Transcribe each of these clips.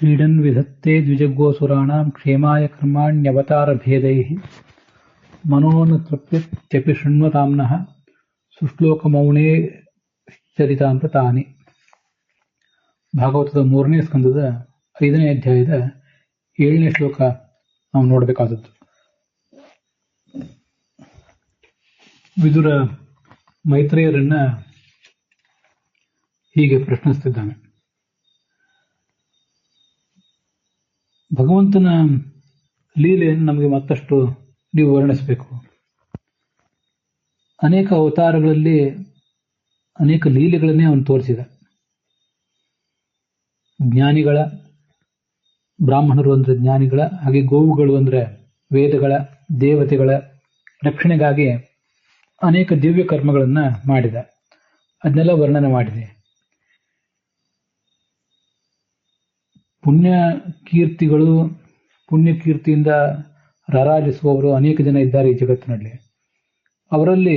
ಕ್ರೀಡನ್ ವಿಧತ್ತೆ ದ್ವಿಜಗೋಸುರಾಣಾಂ ಕ್ಷೇಮಾಯ ಕರ್ಮಾಣ್ಯವತಾರಭೇದೈಃ ಮನೋನ ತೃಪ್ತ್ಯಪಿ ಶೃಣ್ವತಾಂನಃ ಸುಶ್ಲೋಕಮೌನೇ ಚರಿತಾಮೃತಾನಿ. ಭಾಗವತದ 3ನೇ ಸ್ಕಂದದ 5ನೇ ಅಧ್ಯಾಯದ 7ನೇ ಶ್ಲೋಕ ನಾವು ನೋಡಬೇಕಾದದ್ದು. ವಿದುರ ಮೈತ್ರೇಯರನ್ನ ಹೀಗೆ ಪ್ರಶ್ನಿಸ್ತಿದ್ದಾನೆ. ಭಗವಂತನ ಲೀಲೆಯನ್ನು ನಮಗೆ ಮತ್ತಷ್ಟು ನೀವು ವರ್ಣಿಸಬೇಕು. ಅನೇಕ ಅವತಾರಗಳಲ್ಲಿ ಅನೇಕ ಲೀಲೆಗಳನ್ನೇ ಅವನು ತೋರಿಸಿದ. ಜ್ಞಾನಿಗಳ, ಬ್ರಾಹ್ಮಣರು ಅಂದರೆ ಜ್ಞಾನಿಗಳ, ಹಾಗೆ ಗೋವುಗಳು ಅಂದರೆ ವೇದಗಳ, ದೇವತೆಗಳ ರಕ್ಷಣೆಗಾಗಿ ಅನೇಕ ದಿವ್ಯ ಕರ್ಮಗಳನ್ನು ಮಾಡಿದ. ಅದನ್ನೆಲ್ಲ ವರ್ಣನೆ ಮಾಡಿದೆ. ಪುಣ್ಯಕೀರ್ತಿಯಿಂದ ರಾರಾಜಿಸುವವರು ಅನೇಕ ಜನ ಇದ್ದಾರೆ ಈ ಜಗತ್ತಿನಲ್ಲಿ. ಅವರಲ್ಲಿ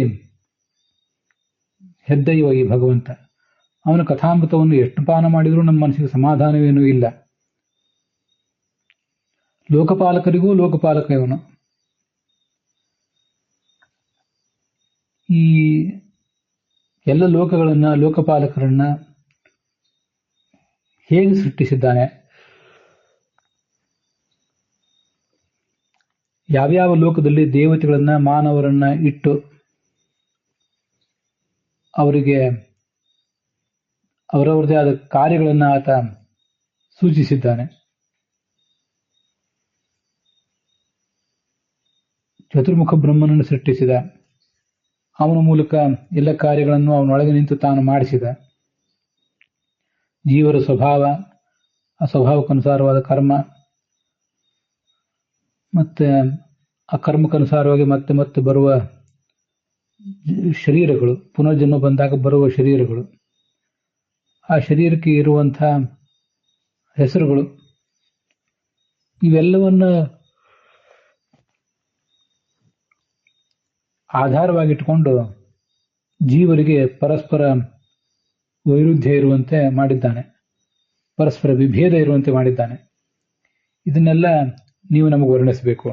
ಹೆದ್ದೈವ ಈ ಭಗವಂತ. ಅವನ ಕಥಾಮೃತವನ್ನು ಎಷ್ಟು ಪಾನ ಮಾಡಿದರೂ ನಮ್ಮ ಮನಸ್ಸಿಗೆ ಸಮಾಧಾನವೇನೂ ಇಲ್ಲ. ಲೋಕಪಾಲಕರಿಗೂ ಲೋಕಪಾಲಕ ಇವನು. ಈ ಎಲ್ಲ ಲೋಕಗಳನ್ನ, ಲೋಕಪಾಲಕರನ್ನ ಹೇಗೆ ಸೃಷ್ಟಿಸಿದ್ದಾನೆ, ಯಾವ್ಯಾವ ಲೋಕದಲ್ಲಿ ದೇವತೆಗಳನ್ನ, ಮಾನವರನ್ನ ಇಟ್ಟು ಅವರಿಗೆ ಅವರವರದೇ ಆದ ಕಾರ್ಯಗಳನ್ನ ಆತ ಸೂಚಿಸಿದ್ದಾನೆ. ಚತುರ್ಮುಖ ಬ್ರಹ್ಮನನ್ನು ಸೃಷ್ಟಿಸಿದ. ಅವನ ಮೂಲಕ ಎಲ್ಲ ಕಾರ್ಯಗಳನ್ನು ಅವನೊಳಗೆ ನಿಂತು ತಾನು ಮಾಡಿಸಿದ. ಜೀವರ ಸ್ವಭಾವ, ಆ ಸ್ವಭಾವಕ್ಕನುಸಾರವಾದ ಕರ್ಮ, ಮತ್ತೆ ಆ ಕರ್ಮಕ್ಕನುಸಾರವಾಗಿ ಮತ್ತೆ ಮತ್ತೆ ಬರುವ ಶರೀರಗಳು, ಪುನರ್ಜನ್ಮ ಬಂದಾಗ ಬರುವ ಶರೀರಗಳು, ಆ ಶರೀರಕ್ಕೆ ಇರುವಂಥ ಹೆಸರುಗಳು, ಇವೆಲ್ಲವನ್ನ ಆಧಾರವಾಗಿಟ್ಟುಕೊಂಡು ಜೀವರಿಗೆ ಪರಸ್ಪರ ವೈರುಧ್ಯ ಇರುವಂತೆ ಮಾಡಿದ್ದಾನೆ, ಪರಸ್ಪರ ವಿಭೇದ ಇರುವಂತೆ ಮಾಡಿದ್ದಾನೆ. ಇದನ್ನೆಲ್ಲ ನೀವು ನಮಗೆ ವರ್ಣಿಸಬೇಕು.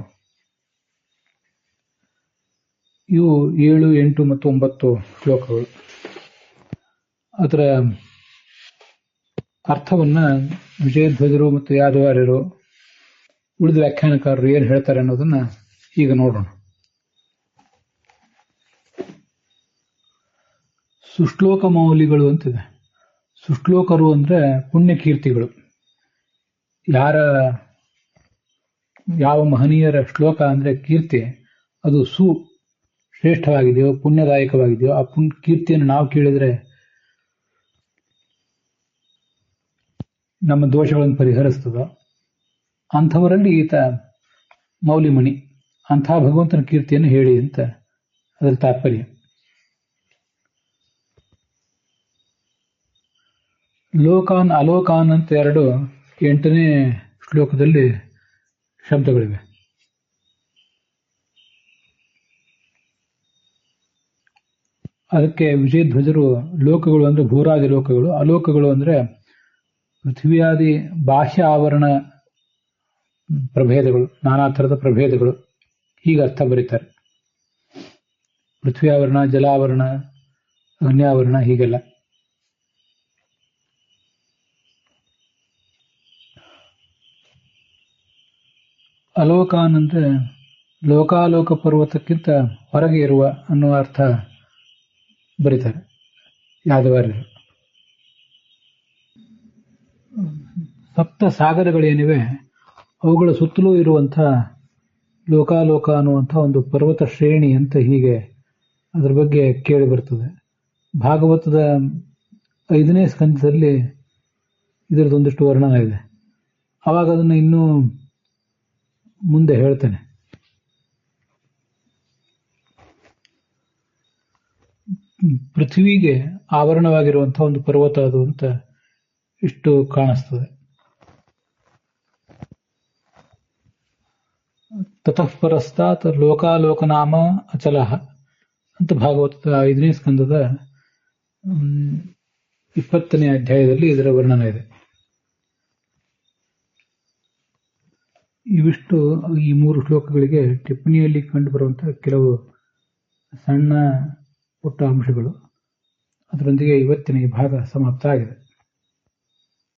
ಇವು 7, 8 ಮತ್ತು 9 ಶ್ಲೋಕಗಳು. ಅದರ ಅರ್ಥವನ್ನ ವಿಜಯಧ್ವಜರು ಮತ್ತು ಯಾದವಾರ್ಯರು, ಉಳಿದ ವ್ಯಾಖ್ಯಾನಕಾರರು ಏನು ಹೇಳ್ತಾರೆ ಅನ್ನೋದನ್ನ ಈಗ ನೋಡೋಣ. ಸುಶ್ಲೋಕ ಮೌಲಿಗಳು ಅಂತಿದೆ. ಸುಶ್ಲೋಕರು ಅಂದ್ರೆ ಪುಣ್ಯಕೀರ್ತಿಗಳು. ಯಾವ ಮಹನೀಯರ ಶ್ಲೋಕ ಅಂದ್ರೆ ಕೀರ್ತಿ, ಅದು ಶ್ರೇಷ್ಠವಾಗಿದೆಯೋ, ಪುಣ್ಯದಾಯಕವಾಗಿದೆಯೋ, ಆ ಕೀರ್ತಿಯನ್ನು ನಾವು ಕೇಳಿದ್ರೆ ನಮ್ಮ ದೋಷಗಳನ್ನು ಪರಿಹರಿಸ್ತದೋ ಅಂಥವರಲ್ಲಿ ಈತ ಮೌಲಿಮಣಿ. ಅಂಥ ಭಗವಂತನ ಕೀರ್ತಿಯನ್ನು ಹೇಳಿ ಅಂತ ಅದರ ತಾತ್ಪರ್ಯ. ಲೋಕಾನ್ ಅಲೋಕಾನ್ ಅಂತ 8ನೇ ಶ್ಲೋಕದಲ್ಲಿ ಶಬ್ದಗಳಿವೆ. ಅದಕ್ಕೆ ವಿಜಯಧ್ವಜರು ಲೋಕಗಳು ಅಂದ್ರೆ ಭೂರಾದಿ ಲೋಕಗಳು, ಅಲೋಕಗಳು ಅಂದ್ರೆ ಪೃಥ್ವಿಯಾದಿ ಬಾಹ್ಯ ಆವರಣ ಪ್ರಭೇದಗಳು, ನಾನಾ ಥರದ ಪ್ರಭೇದಗಳು, ಹೀಗೆ ಅರ್ಥ ಬರೀತಾರೆ. ಪೃಥ್ವಿ ಆವರಣ, ಜಲಾವರಣ, ಅಗ್ನ್ಯಾವರಣ, ಹೀಗೆಲ್ಲ. ಅಲೋಕಾನ್ ಅಂದ್ರೆ ಲೋಕಾಲೋಕ ಪರ್ವತಕ್ಕಿಂತ ಹೊರಗೆ ಇರುವ ಅನ್ನುವ ಅರ್ಥ ಬರೀತಾರೆ ಯಾದವಾರ್ಯರು. ಸಪ್ತ ಸಾಗರಗಳೇನಿವೆ ಅವುಗಳ ಸುತ್ತಲೂ ಇರುವಂಥ ಲೋಕಾಲೋಕ ಅನ್ನುವಂಥ ಒಂದು ಪರ್ವತ ಶ್ರೇಣಿ ಅಂತ ಹೀಗೆ ಅದರ ಬಗ್ಗೆ ಕೇಳಿ ಬರ್ತದೆ. ಭಾಗವತದ 5ನೇ ಸ್ಕಂದದಲ್ಲಿ ಇದರದೊಂದಿಷ್ಟು ವರ್ಣನ ಇದೆ. ಆವಾಗ ಅದನ್ನು ಇನ್ನೂ ಮುಂದೆ ಹೇಳ್ತೇನೆ. ಪೃಥ್ವಿಗೆ ಆವರಣವಾಗಿರುವಂಥ ಒಂದು ಪರ್ವತ ಅದು ಅಂತ ಇಷ್ಟು ಕಾಣಿಸ್ತದೆ. ತತಃ ಪರಸ್ತಾತ್ ಲೋಕಾಲೋಕನಾಮ ಅಚಲಃ ಅಂತ ಭಾಗವತದ 5ನೇ ಸ್ಕಂದದ 20ನೇ ಅಧ್ಯಾಯದಲ್ಲಿ ಇದರ ವರ್ಣನ ಇದೆ. ಇವಿಷ್ಟು ಈ 3 ಶ್ಲೋಕಗಳಿಗೆ ಟಿಪ್ಪಣಿಯಲ್ಲಿ ಕಂಡುಬರುವಂತಹ ಕೆಲವು ಸಣ್ಣ ಪುಟ್ಟ ಅಂಶಗಳು. ಅದರೊಂದಿಗೆ ಇವತ್ತಿನ ಈ ಭಾಗ ಸಮಾಪ್ತ ಆಗಿದೆ.